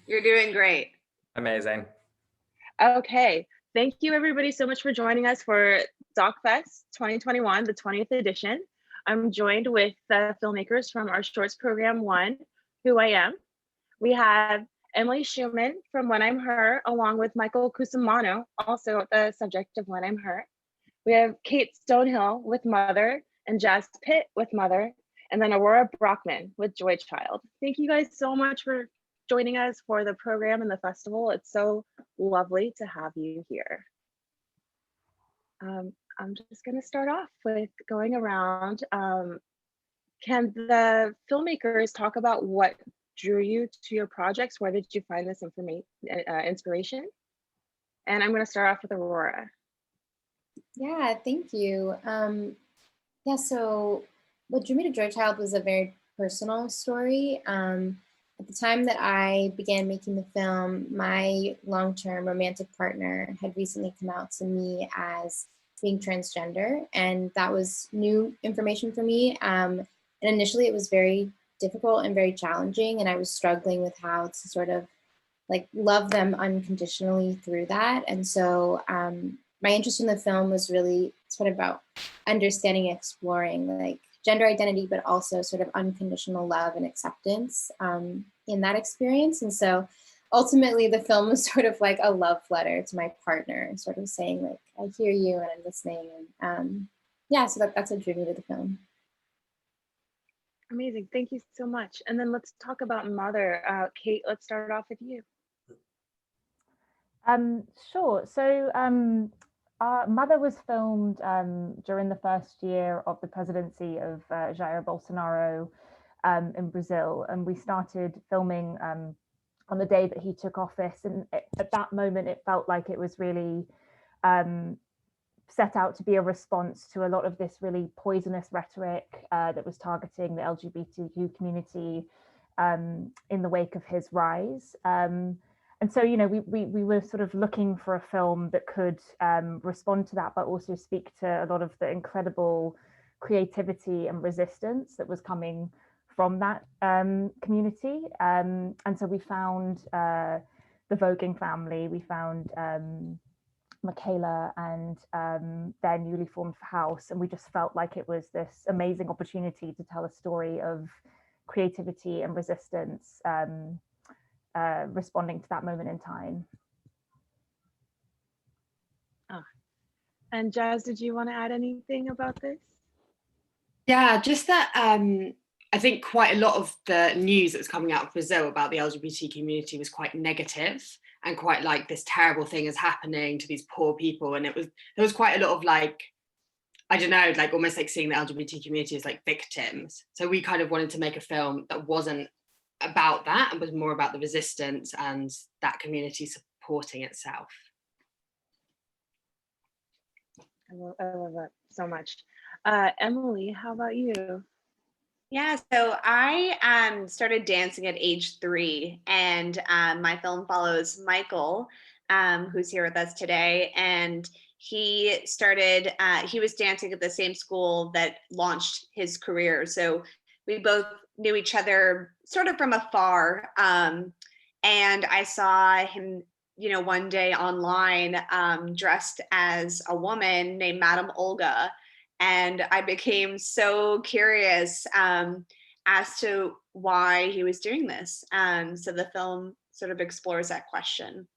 You're doing great. Amazing. Okay, thank you everybody so much for joining us for DocFest 2021, the 20th edition. I'm joined with the filmmakers from our shorts program one, Who I Am. We have Emily Schumann from When I'm Her, along with Michael Cusimano, also the subject of When I'm Her. We have Kate Stonehill with Mother and Jazz Pitt with Mother, and then Aurora Brockman with Joy Child. Thank you guys so much for joining us for the program and the festival. It's so lovely to have you here. I'm just going to start off with going around. Can the filmmakers talk about what drew you to your projects? Where did you find this inspiration? And I'm going to start off with Aurora. Yeah, thank you. Yeah, so what drew me to Joy Child was a very personal story. At the time that I began making the film, my long-term romantic partner had recently come out to me as being transgender, and that was new information for me. And initially it was very difficult and very challenging, and I was struggling with how to sort of like love them unconditionally through that. And so my interest in the film was really sort of about understanding and exploring like gender identity, but also sort of unconditional love and acceptance in that experience. And so ultimately the film was sort of like a love letter to my partner, sort of saying like, I hear you and I'm listening. And yeah, so that's what drew me to the film. Amazing, thank you so much. And then let's talk about Mother. Kate, let's start off with you. Sure. So our Mother was filmed during the first year of the presidency of Jair Bolsonaro in Brazil, and we started filming on the day that he took office. And at that moment, it felt like it was really set out to be a response to a lot of this really poisonous rhetoric that was targeting the LGBTQ community in the wake of his rise. And so, you know, we were sort of looking for a film that could respond to that, but also speak to a lot of the incredible creativity and resistance that was coming from that community. And so we found the Voguing family, we found Michaela and their newly formed house. And we just felt like it was this amazing opportunity to tell a story of creativity and resistance responding to that moment in time. And Jazz, did you want to add anything about this? Yeah, just that I think quite a lot of the news that was coming out of Brazil about the LGBT community was quite negative and quite like this terrible thing is happening to these poor people. And there was quite a lot of like, I don't know, like almost like seeing the LGBT community as like victims. So we kind of wanted to make a film that wasn't about that and was more about the resistance and that community supporting itself. I love that so much. Emily, how about you? Yeah, so I started dancing at age 3, and my film follows Michael, who's here with us today, and he was dancing at the same school that launched his career. So we both knew each other sort of from afar, and I saw him, you know, one day online dressed as a woman named Madame Olga. And I became so curious as to why he was doing this. So the film sort of explores that question.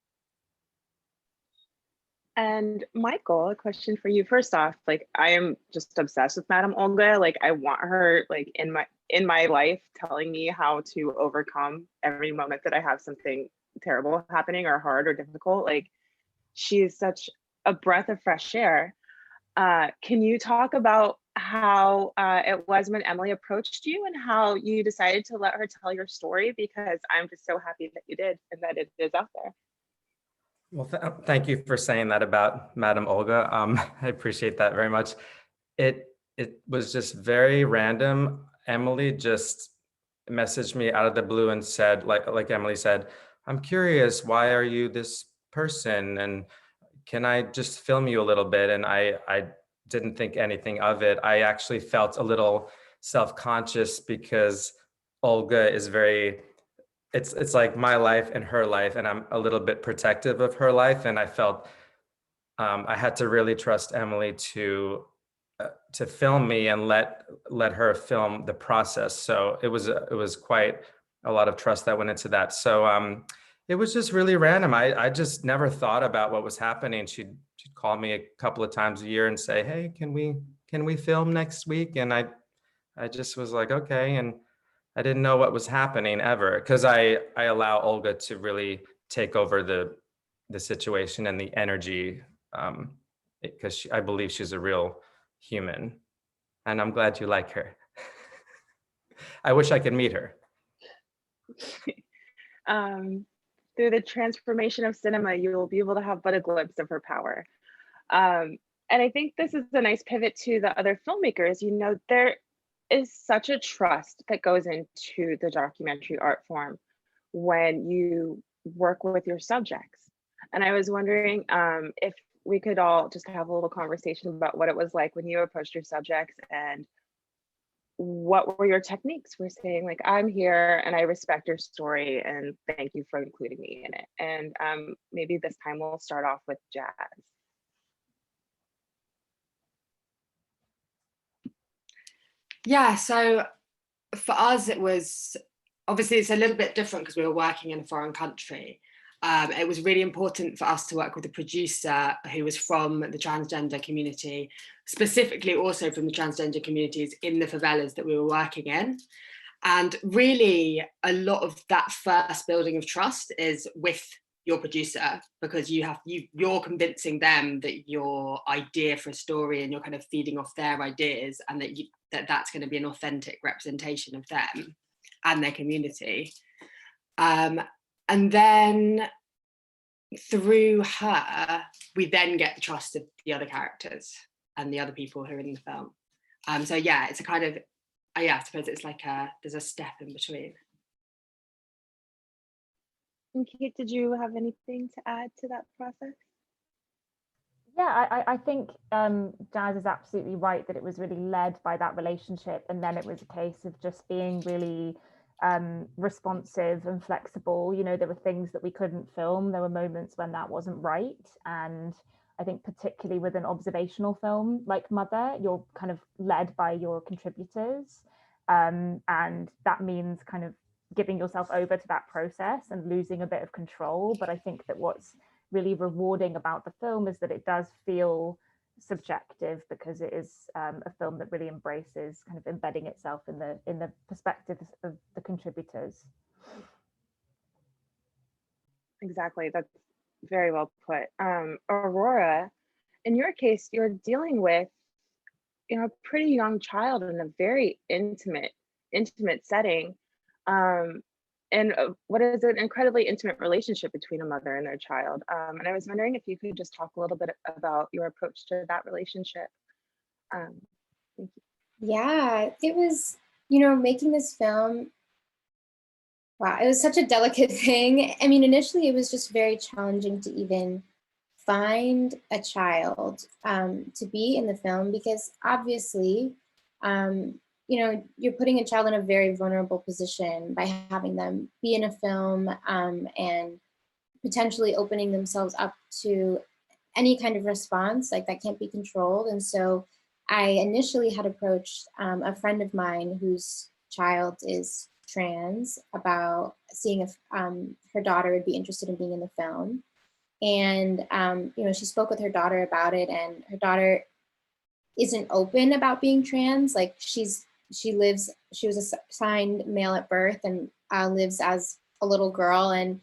And Michael, a question for you. First off, like I am just obsessed with Madame Olga. Like I want her like in my life, telling me how to overcome every moment that I have something terrible happening or hard or difficult. Like she is such a breath of fresh air. Can you talk about how it was when Emily approached you and how you decided to let her tell your story? Because I'm just so happy that you did and that it is out there. Well, thank you for saying that about Madame Olga. I appreciate that very much. It was just very random. Emily just messaged me out of the blue and said, like Emily said, I'm curious, why are you this person? And can I just film you a little bit? And I didn't think anything of it. I actually felt a little self-conscious because Olga is very it's like my life and her life, and I'm a little bit protective of her life, and I felt I had to really trust Emily to film me and let her film the process. So it was quite a lot of trust that went into that. So it was just really random. I just never thought about what was happening. She'd call me a couple of times a year and say, "Hey, can we film next week?" And I just was like, okay. And I didn't know what was happening ever, because I allow Olga to really take over the situation and the energy, because I believe she's a real human, and I'm glad you like her. I wish I could meet her. Through the transformation of cinema, you will be able to have but a glimpse of her power. And I think this is a nice pivot to the other filmmakers. You know, there is such a trust that goes into the documentary art form when you work with your subjects. And I was wondering if we could all just have a little conversation about what it was like when you approached your subjects, and what were your techniques for saying, like, I'm here and I respect your story and thank you for including me in it. And maybe this time we'll start off with Jazz. Yeah, so for us, it was obviously it's a little bit different because we were working in a foreign country. It was really important for us to work with a producer who was from the transgender community, specifically also from the transgender communities in the favelas that we were working in. And really, a lot of that first building of trust is with your producer, because you're convincing them that your idea for a story, and you're kind of feeding off their ideas, and that's going to be an authentic representation of them and their community. And then through her, we then get the trust of the other characters and the other people who are in the film. So yeah, it's a kind of, I suppose it's like there's a step in between. And Kate, did you have anything to add to that process? Yeah, I think Jazz is absolutely right that it was really led by that relationship, and then it was a case of just being really responsive and flexible. You know, there were things that we couldn't film. There were moments when that wasn't right. And I think particularly with an observational film like Mother, you're kind of led by your contributors. And that means kind of giving yourself over to that process and losing a bit of control. But I think that what's really rewarding about the film is that it does feel subjective, because it is a film that really embraces kind of embedding itself in the perspectives of the contributors. Exactly, that's very well put. Aurora, in your case, you're dealing with, you know, a pretty young child in a very intimate setting, and what is an incredibly intimate relationship between a mother and their child. And I was wondering if you could just talk a little bit about your approach to that relationship. Thank you. Yeah, it was, you know, making this film, wow, it was such a delicate thing. I mean, initially it was just very challenging to even find a child to be in the film, because obviously, you know, you're putting a child in a very vulnerable position by having them be in a film and potentially opening themselves up to any kind of response like that can't be controlled. And so I initially had approached a friend of mine whose child is trans about seeing if her daughter would be interested in being in the film. And you know, she spoke with her daughter about it, and her daughter isn't open about being trans. Like she was assigned male at birth and lives as a little girl and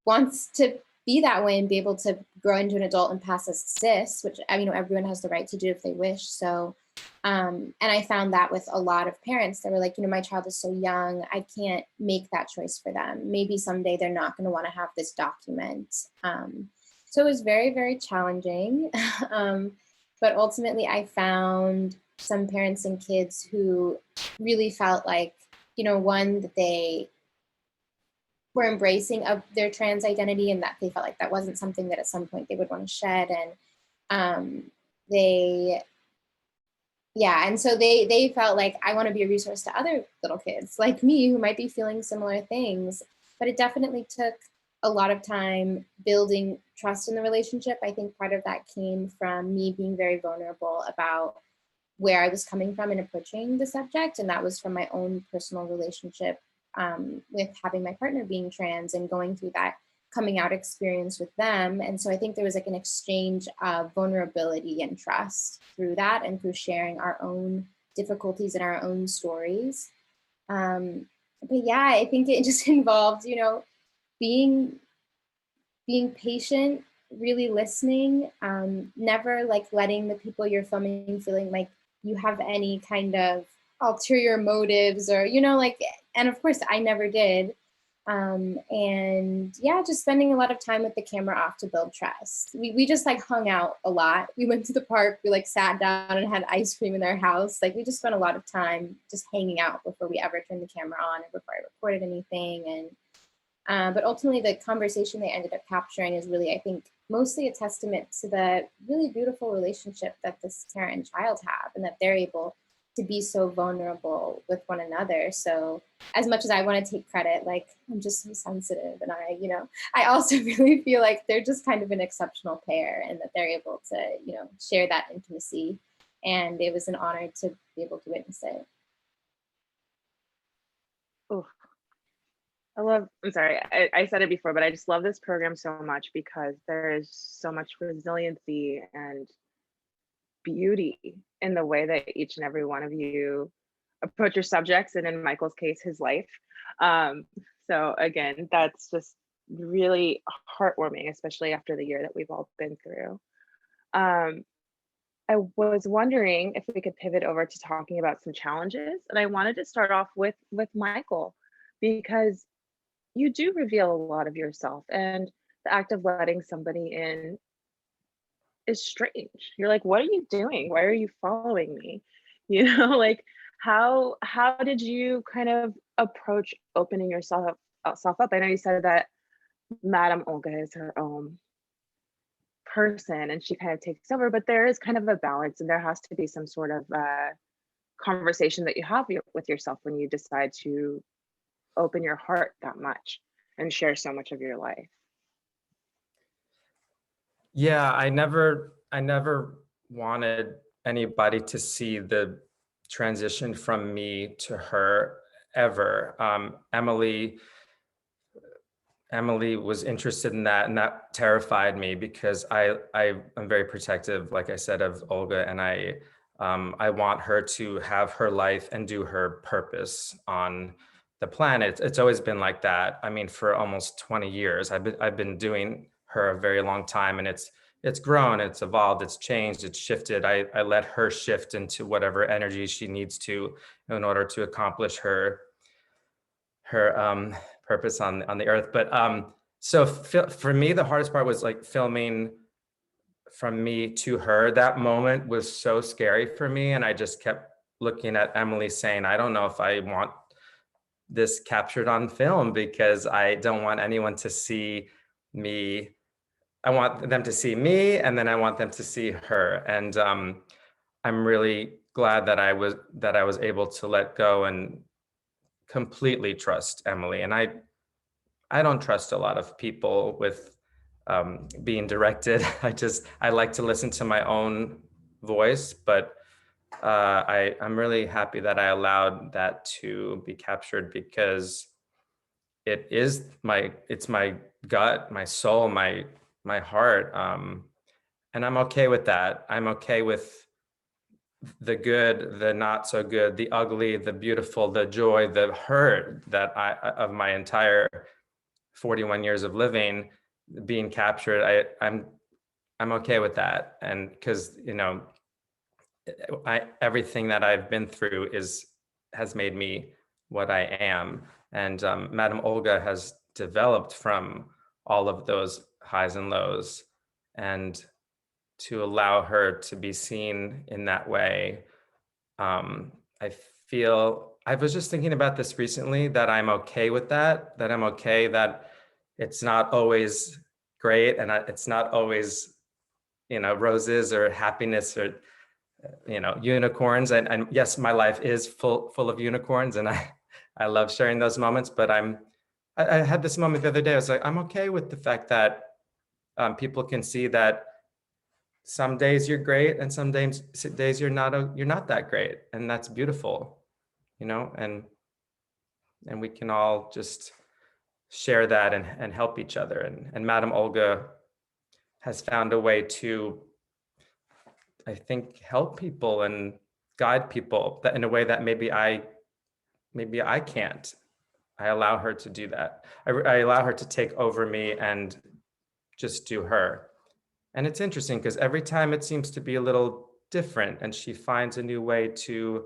wants to be that way and be able to grow into an adult and pass as cis, which, I mean, everyone has the right to do if they wish. So, and I found that with a lot of parents, they were like, you know, my child is so young, I can't make that choice for them. Maybe someday they're not going to want to have this document. So it was very, very challenging. But ultimately I found some parents and kids who really felt like, you know, one, that they were embracing of their trans identity, and that they felt like that wasn't something that at some point they would want to shed. And and so they felt like, I want to be a resource to other little kids like me who might be feeling similar things. but it definitely took a lot of time building trust in the relationship. I think part of that came from me being very vulnerable about where I was coming from in approaching the subject. And that was from my own personal relationship with having my partner being trans and going through that coming out experience with them. And so I think there was like an exchange of vulnerability and trust through that and through sharing our own difficulties and our own stories. But yeah, I think it just involved, you know, being patient, really listening, never like letting the people you're filming feeling like you have any kind of ulterior motives or, you know, like, and of course I never did. And yeah, just spending a lot of time with the camera off to build trust. We just like hung out a lot. We went to the park, we like sat down and had ice cream in their house. Like we just spent a lot of time just hanging out before we ever turned the camera on and before I recorded anything. And but ultimately the conversation they ended up capturing is really, I think, mostly a testament to the really beautiful relationship that this parent and child have, and that they're able to be so vulnerable with one another. So as much as I want to take credit, like I'm just so sensitive, and I, you know, I also really feel like they're just kind of an exceptional pair, and that they're able to, you know, share that intimacy. And it was an honor to be able to witness it. Oh, I'm sorry, I said it before, but I just love this program so much because there is so much resiliency and beauty in the way that each and every one of you approach your subjects, and in Michael's case, his life. So again, that's just really heartwarming, especially after the year that we've all been through. I was wondering if we could pivot over to talking about some challenges, and I wanted to start off with Michael, because you do reveal a lot of yourself, and the act of letting somebody in is strange. You're like, what are you doing? Why are you following me? You know, like how did you kind of approach opening yourself up? I know you said that Madame Olga is her own person and she kind of takes over, but there is kind of a balance, and there has to be some sort of conversation that you have with yourself when you decide to open your heart that much and share so much of your life. Yeah, I never wanted anybody to see the transition from me to her ever. Emily was interested in that, and that terrified me because I am very protective, like I said, of Olga, and I want her to have her life and do her purpose on the planet. It's always been like that. I mean, for almost 20 years, I've been doing her a very long time, and it's grown, it's evolved, it's changed, it's shifted. I let her shift into whatever energy she needs to in order to accomplish her purpose on the earth. But so for me, the hardest part was like filming from me to her. That moment was so scary for me, and I just kept looking at Emily saying, I don't know if I want this captured on film, because I don't want anyone to see me. I want them to see me, and then I want them to see her. And I'm really glad that I was able to let go and completely trust Emily. And I don't trust a lot of people with being directed. I like to listen to my own voice, but I'm really happy that I allowed that to be captured, because it's my gut, my soul, my heart. And I'm okay with that. I'm okay with the good, the not so good, the ugly, the beautiful, the joy, the hurt that of my entire 41 years of living being captured. I'm okay with that. And because, you know, everything that I've been through has made me what I am. And Madame Olga has developed from all of those highs and lows, and to allow her to be seen in that way. I was just thinking about this recently, that I'm okay with that I'm okay that it's not always great, and it's not always, you know, roses or happiness or, you know, unicorns. And yes, my life is full of unicorns, and I love sharing those moments, but I'm I had this moment the other day. I was like, I'm okay with the fact that people can see that some days you're great and some days you're not that great, and that's beautiful, and we can all just share that and help each other. And Madame Olga has found a way to, I think, help people and guide people that in a way that maybe I can't. I allow her to do that. I allow her to take over me and just do her. And it's interesting because every time it seems to be a little different, and she finds a new way to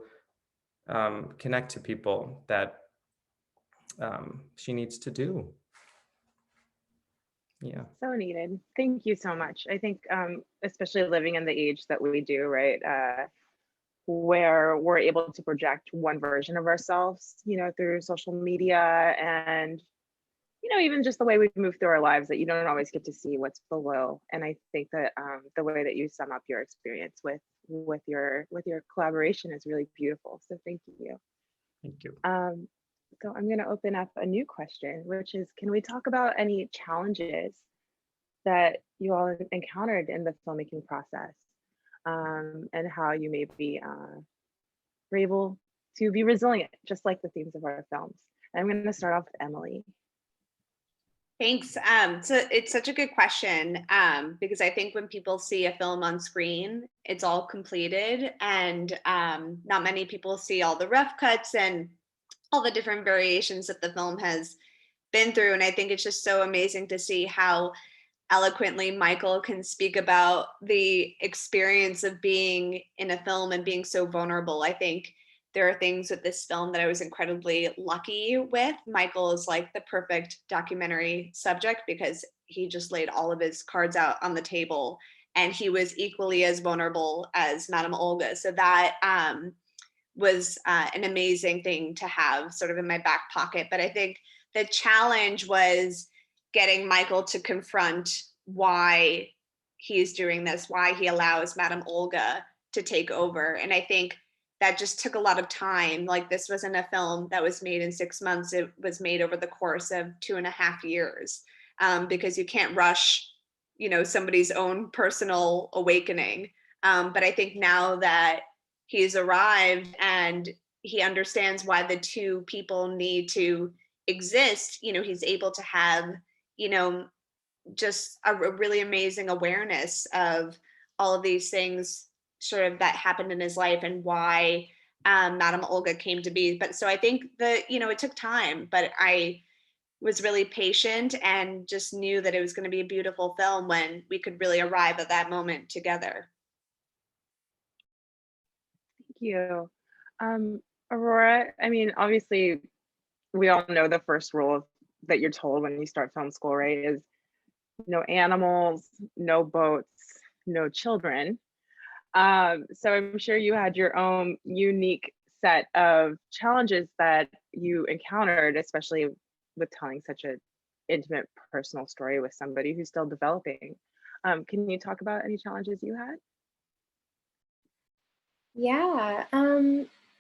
connect to people that she needs to do. Yeah. So needed. Thank you so much. I think, especially living in the age that we do, right, where we're able to project one version of ourselves, through social media, and even just the way we move through our lives, that you don't always get to see what's below. And I think that the way that you sum up your experience with your collaboration is really beautiful. So thank you. Thank you. So I'm going to open up a new question, which is, can we talk about any challenges that you all encountered in the filmmaking process, and how you maybe were able to be resilient, just like the themes of our films? And I'm going to start off with Emily. Thanks. So it's such a good question, because I think when people see a film on screen, it's all completed, and not many people see all the rough cuts and all the different variations that the film has been through. And I think it's just so amazing to see how eloquently Michael can speak about the experience of being in a film and being so vulnerable. I think there are things with this film that I was incredibly lucky with. Michael is like the perfect documentary subject because he just laid all of his cards out on the table, and he was equally as vulnerable as Madame Olga. So that was an amazing thing to have sort of in my back pocket. But I think the challenge was getting Michael to confront why he's doing this, why he allows Madame Olga to take over. And I think that just took a lot of time. Like, this wasn't a film that was made in 6 months. It was made over the course of 2.5 years, because you can't rush, somebody's own personal awakening. But I think now that he's arrived and he understands why the two people need to exist, he's able to have, just a really amazing awareness of all of these things sort of that happened in his life and why Madame Olga came to be. But so I think that, it took time, but I was really patient and just knew that it was going to be a beautiful film when we could really arrive at that moment together. You. Aurora, I mean, obviously, we all know the first rule that you're told when you start film school, right, is no animals, no boats, no children. So I'm sure you had your own unique set of challenges that you encountered, especially with telling such an intimate, personal story with somebody who's still developing. Can you talk about any challenges you had? Yeah,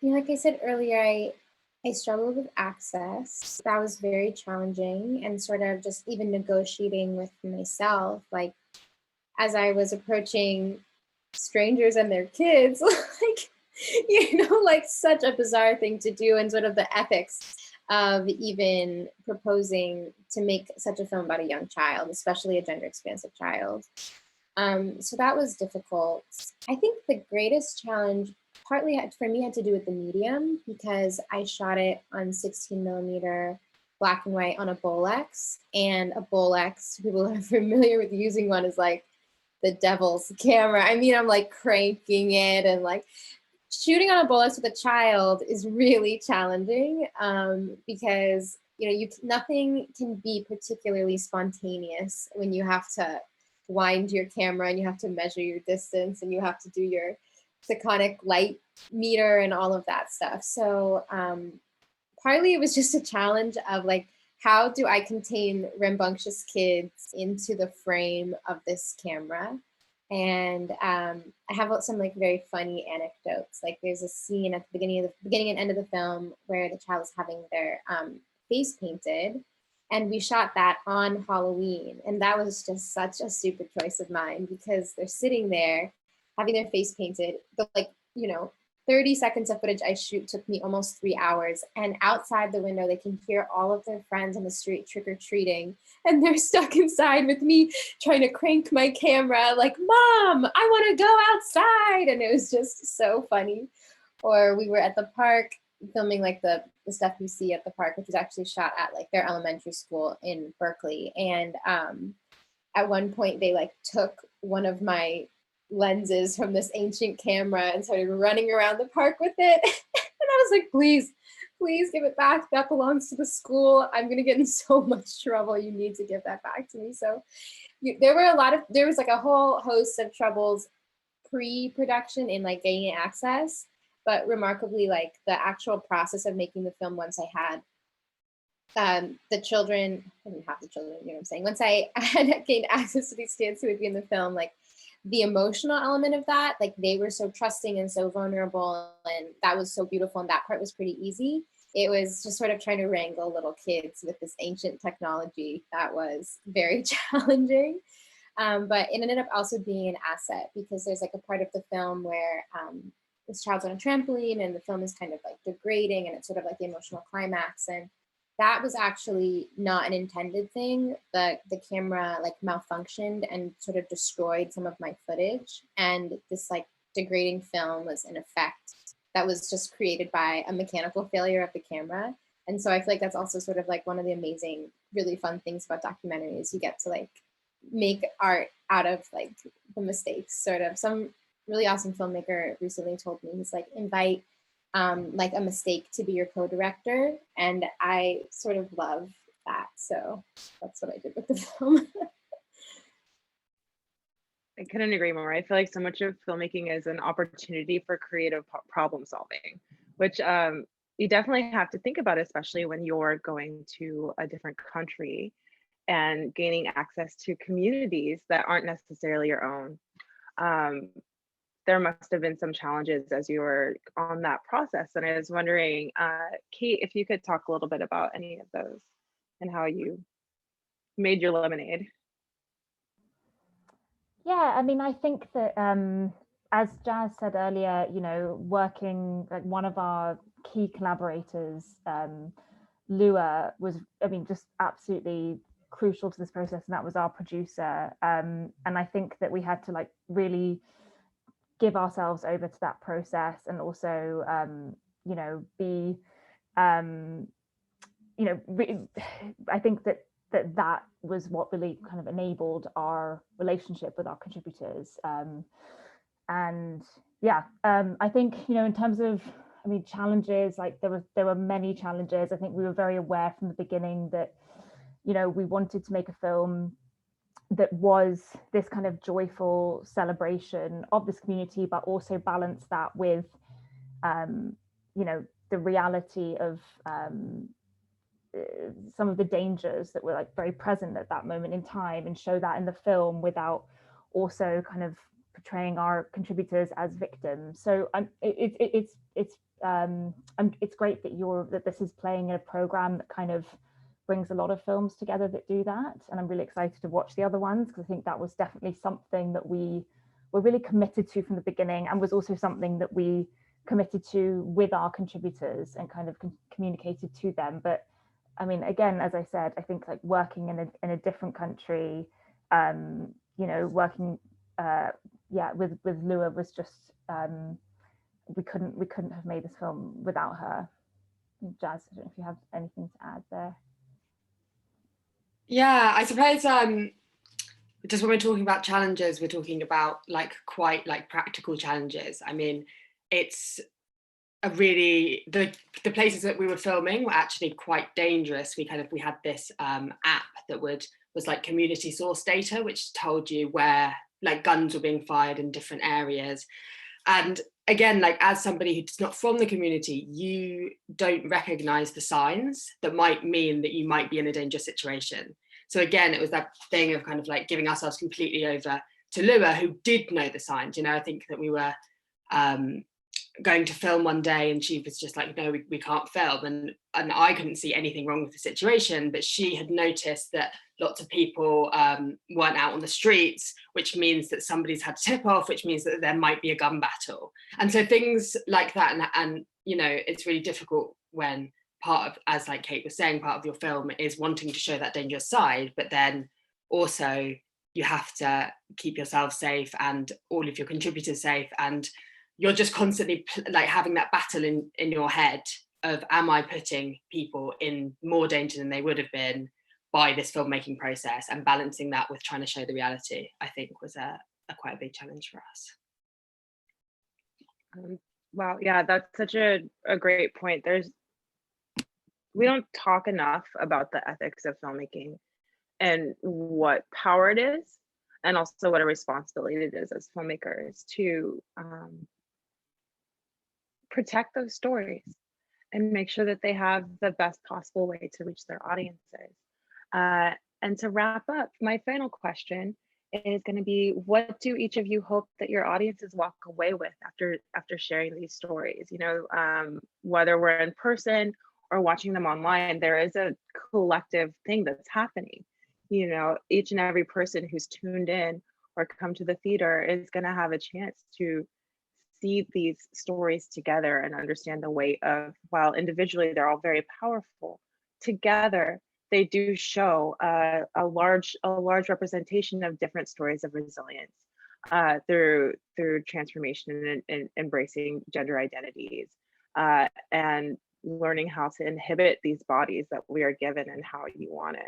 like I said earlier, I struggled with access. That was very challenging, and sort of just even negotiating with myself, like as I was approaching strangers and their kids, like such a bizarre thing to do, and sort of the ethics of even proposing to make such a film about a young child, especially a gender expansive child. So that was difficult. I think the greatest challenge partly for me had to do with the medium, because I shot it on 16mm black and white on a Bolex, and a Bolex, people who are familiar with using one, is like the devil's camera. I mean, I'm like cranking it, and like shooting on a Bolex with a child is really challenging, because nothing can be particularly spontaneous when you have to wind your camera and you have to measure your distance and you have to do your Sekonic light meter and all of that stuff. So partly it was just a challenge of like, how do I contain rambunctious kids into the frame of this camera? And I have some like very funny anecdotes. Like, there's a scene at the beginning and end of the film where the child is having their face painted, And we shot that on Halloween. And that was just such a stupid choice of mine because they're sitting there having their face painted. The 30 seconds of footage I shoot took me almost 3 hours. And outside the window, they can hear all of their friends on the street trick-or-treating. And they're stuck inside with me trying to crank my camera like, Mom, I want to go outside. And it was just so funny. Or we were at the park filming like the stuff you see at the park, which was actually shot at like their elementary school in Berkeley. And at one point they like took one of my lenses from this ancient camera and started running around the park with it. And I was like, please give it back. That belongs to the school. I'm gonna get in so much trouble. You need to give that back to me. So there was like a whole host of troubles pre-production in like gaining access. But remarkably, like the actual process of making the film, once I had the children, I didn't have the children, you know what I'm saying? Once I had gained access to these kids who would be in the film, like the emotional element of that, like they were so trusting and so vulnerable, and that was so beautiful, and that part was pretty easy. It was just sort of trying to wrangle little kids with this ancient technology that was very challenging. But it ended up also being an asset because there's like a part of the film where this child's on a trampoline and the film is kind of like degrading and it's sort of like the emotional climax. And that was actually not an intended thing. The camera like malfunctioned and sort of destroyed some of my footage. And this like degrading film was an effect that was just created by a mechanical failure of the camera. And so I feel like that's also sort of like one of the amazing, really fun things about documentaries. You get to like make art out of like the mistakes, sort of. Some really awesome filmmaker recently told me, he's like, invite like a mistake to be your co-director. And I sort of love that. So that's what I did with the film. I couldn't agree more. I feel like so much of filmmaking is an opportunity for creative problem solving, which you definitely have to think about, especially when you're going to a different country and gaining access to communities that aren't necessarily your own. There must have been some challenges as you were on that process. And I was wondering, Kate, if you could talk a little bit about any of those and how you made your lemonade. Yeah, I mean, I think that as Jazz said earlier, you know, working like one of our key collaborators, Lua, was, I mean, just absolutely crucial to this process, and that was our producer. And I think that we had to like really give ourselves over to that process, and also you know, be you know, I think that was what really kind of enabled our relationship with our contributors. And yeah, I think, you know, in terms of, I mean, challenges, like there were many challenges. I think we were very aware from the beginning that, you know, we wanted to make a film that was this kind of joyful celebration of this community, but also balance that with, you know, the reality of some of the dangers that were like very present at that moment in time, and show that in the film without also kind of portraying our contributors as victims. So it's great that this is playing in a program that kind of brings a lot of films together that do that, and I'm really excited to watch the other ones, because I think that was definitely something that we were really committed to from the beginning, and was also something that we committed to with our contributors and kind of communicated to them. But I mean, again, as I said, I think like working in a different country, you know, working yeah, with Lua was just we couldn't have made this film without her. Jazz, I don't know if you have anything to add there. Yeah, I suppose just when we're talking about challenges, we're talking about like quite like practical challenges. I mean, it's a really, the places that we were filming were actually quite dangerous. We had this app that was like community source data, which told you where like guns were being fired in different areas. And again, like as somebody who's not from the community, you don't recognize the signs that might mean that you might be in a dangerous situation. So again, it was that thing of kind of like giving ourselves completely over to Lua, who did know the signs. You know, I think that we were going to film one day and she was just like, no, we can't film, and I couldn't see anything wrong with the situation, but she had noticed that lots of people weren't out on the streets, which means that somebody's had a tip off, which means that there might be a gun battle. And so things like that, and you know, it's really difficult when part of, as like Kate was saying, part of your film is wanting to show that dangerous side, but then also you have to keep yourself safe and all of your contributors safe, and you're just constantly like having that battle in your head of, am I putting people in more danger than they would have been by this filmmaking process, and balancing that with trying to show the reality, I think was a quite a big challenge for us. Wow, yeah, that's such a great point. We don't talk enough about the ethics of filmmaking and what power it is, and also what a responsibility it is as filmmakers to protect those stories and make sure that they have the best possible way to reach their audiences. And to wrap up, my final question is going to be, what do each of you hope that your audiences walk away with after sharing these stories? You know, whether we're in person or watching them online, there is a collective thing that's happening. You know, each and every person who's tuned in or come to the theater is going to have a chance to see these stories together and understand the weight of, while individually they're all very powerful, together they do show a large representation of different stories of resilience through transformation and embracing gender identities and learning how to inhibit these bodies that we are given and how you want to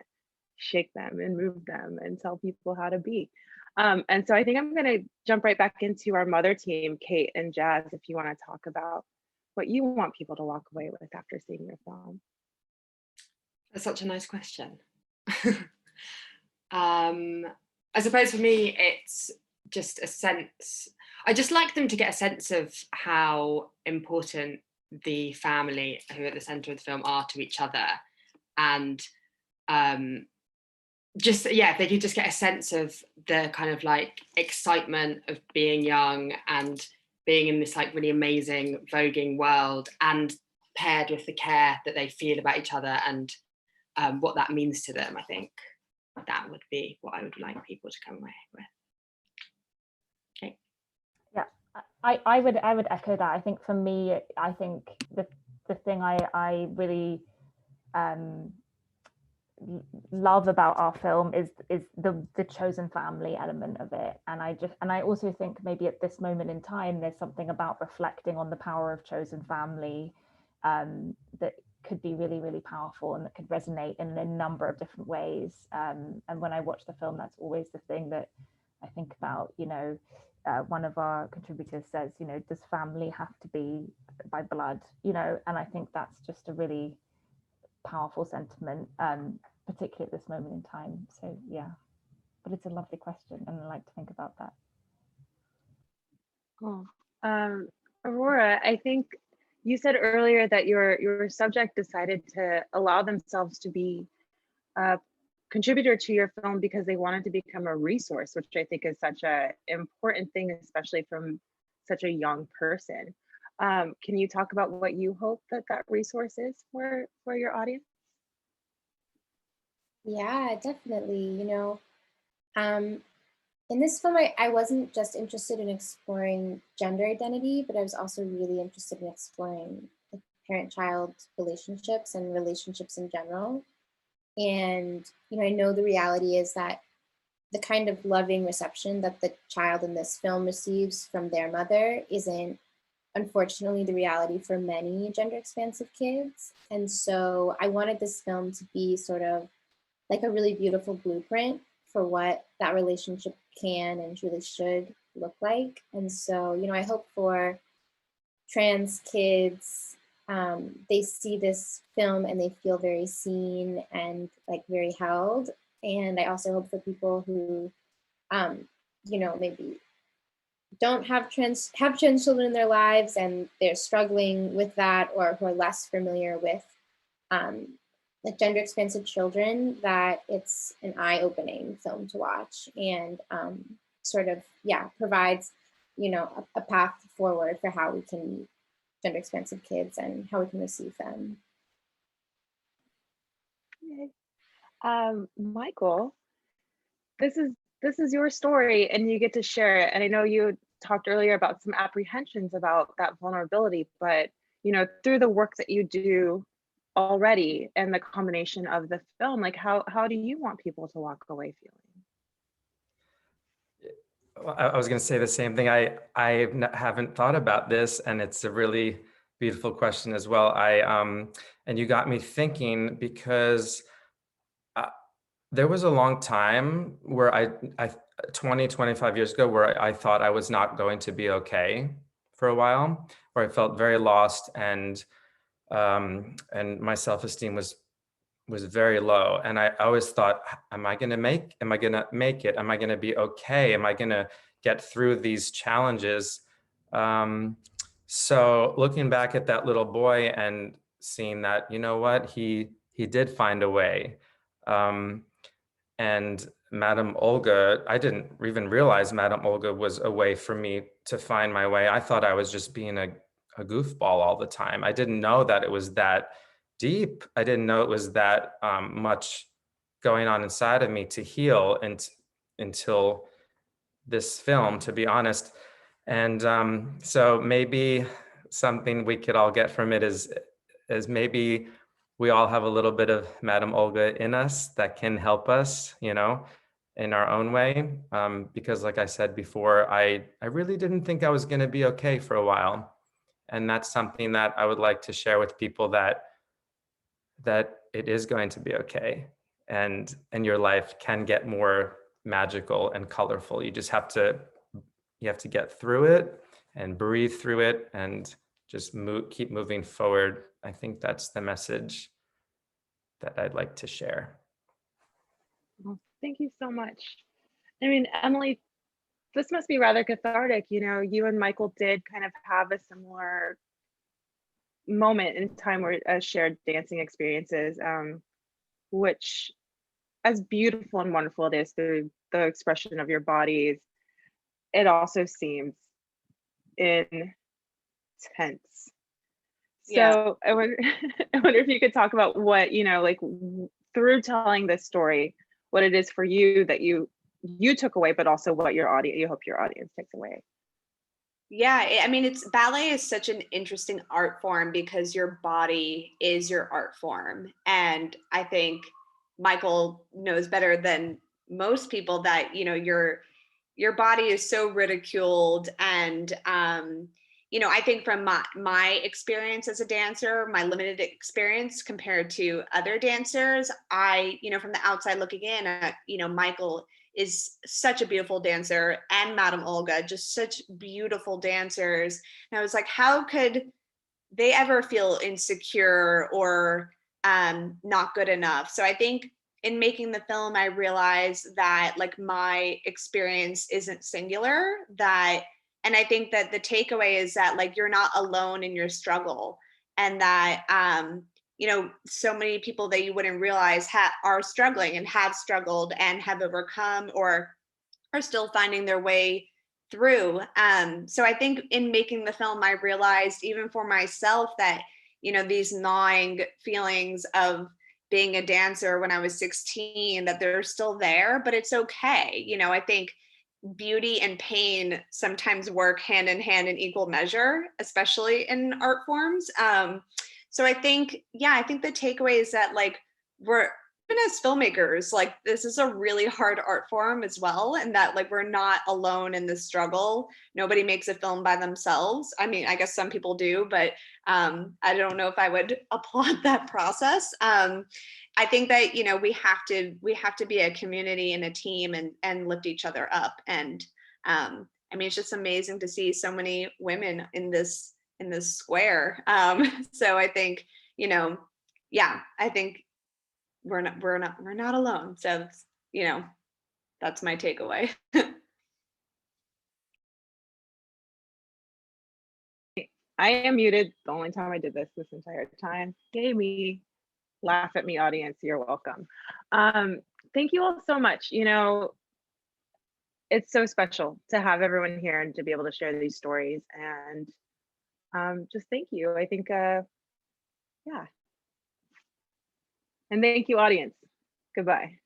shake them and move them and tell people how to be. And so I think I'm going to jump right back into our mother team, Kate and Jazz, if you want to talk about what you want people to walk away with after seeing your film. That's such a nice question. I suppose for me, it's just a sense, I just like them to get a sense of how important the family who are at the centre of the film are to each other. And just, yeah, if they could just get a sense of the kind of like excitement of being young and being in this like really amazing voguing world, and paired with the care that they feel about each other and what that means to them, I think that would be what I would like people to come away with. Okay. Yeah, I would echo that. I think for me, I think the thing I really love about our film is the chosen family element of it, and I also think maybe at this moment in time there's something about reflecting on the power of chosen family that could be really, really powerful and that could resonate in a number of different ways. And when I watch the film, that's always the thing that I think about. You know, one of our contributors says, you know, does family have to be by blood? You know, and I think that's just a really powerful sentiment, particularly at this moment in time. So yeah, but it's a lovely question, and I like to think about that. Cool. Aurora, I think you said earlier that your subject decided to allow themselves to be a contributor to your film because they wanted to become a resource, which I think is such an important thing, especially from such a young person. Can you talk about what you hope that resource is for your audience? Yeah, definitely. You know, in this film, I wasn't just interested in exploring gender identity, but I was also really interested in exploring the parent-child relationships and relationships in general. And, you know the reality is that the kind of loving reception that the child in this film receives from their mother isn't, unfortunately, the reality for many gender expansive kids. And so I wanted this film to be sort of like a really beautiful blueprint for what that relationship can and really should look like. And so, you know, I hope for trans kids, they see this film and they feel very seen and like very held. And I also hope for people who, you know, maybe don't have trans children in their lives and they're struggling with that, or who are less familiar with like gender expansive children, that it's an eye-opening film to watch, and sort of, yeah, provides, you know, a path forward for how we can gender expansive kids and how we can receive them. Michael, this is your story and you get to share it. And I know you talked earlier about some apprehensions about that vulnerability, but through the work that you do already and the combination of the film, like how do you want people to walk away feeling? I was going to say the same thing. I haven't thought about this, and it's a really beautiful question as well. And you got me thinking, because there was a long time where I 20, 25 years ago, where I thought I was not going to be okay for a while, where I felt very lost, and my self-esteem was very low. And I always thought, am I going to make it? Am I going to be okay? Am I going to get through these challenges? So looking back at that little boy and seeing that, you know what, he did find a way. And Madame Olga, I didn't even realize Madame Olga was a way for me to find my way. I thought I was just being a goofball all the time. I didn't know that it was that deep. I didn't know it was that much going on inside of me to heal, and until this film, to be honest. And so maybe something we could all get from it is maybe we all have a little bit of Madame Olga in us that can help us, in our own way. Because like I said before, I really didn't think I was going to be okay for a while. And that's something that I would like to share with people, that it is going to be okay. And your life can get more magical and colorful. You just have to get through it and breathe through it and just keep moving forward. I think that's the message that I'd like to share. Well, thank you so much. I mean, Emily, this must be rather cathartic. You and Michael did kind of have a similar moment in time where shared dancing experiences, which, as beautiful and wonderful it is through the expression of your bodies, it also seems intense. So I wonder if you could talk about what, like through telling this story, what it is for you that you took away, but also what you hope your audience takes away. Yeah, I mean, ballet is such an interesting art form because your body is your art form. And I think Michael knows better than most people that, your body is so ridiculed. And, I think from my experience as a dancer, my limited experience compared to other dancers, from the outside looking in, Michael is such a beautiful dancer, and Madame Olga, just such beautiful dancers. And I was like, how could they ever feel insecure or not good enough? So I think in making the film, I realized that like my experience isn't singular, and I think that the takeaway is that like you're not alone in your struggle, and that so many people that you wouldn't realize are struggling and have struggled and have overcome or are still finding their way through. So I think in making the film, I realized even for myself that, these gnawing feelings of being a dancer when I was 16, that they're still there, but it's okay. I think beauty and pain sometimes work hand in hand in equal measure, especially in art forms. So I think the takeaway is that like we're, even as filmmakers, like this is a really hard art form as well. And that like we're not alone in this struggle. Nobody makes a film by themselves. I mean, I guess some people do, but I don't know if I would applaud that process. I think that, we have to be a community and a team and lift each other up. And I mean, it's just amazing to see so many women in this square. So I think, I think we're not alone. So, that's my takeaway. I am muted. The only time I did this entire time. Yay me. Laugh at me, audience. You're welcome. Thank you all so much. It's so special to have everyone here and to be able to share these stories. And just thank you. I think, yeah. And thank you, audience. Goodbye.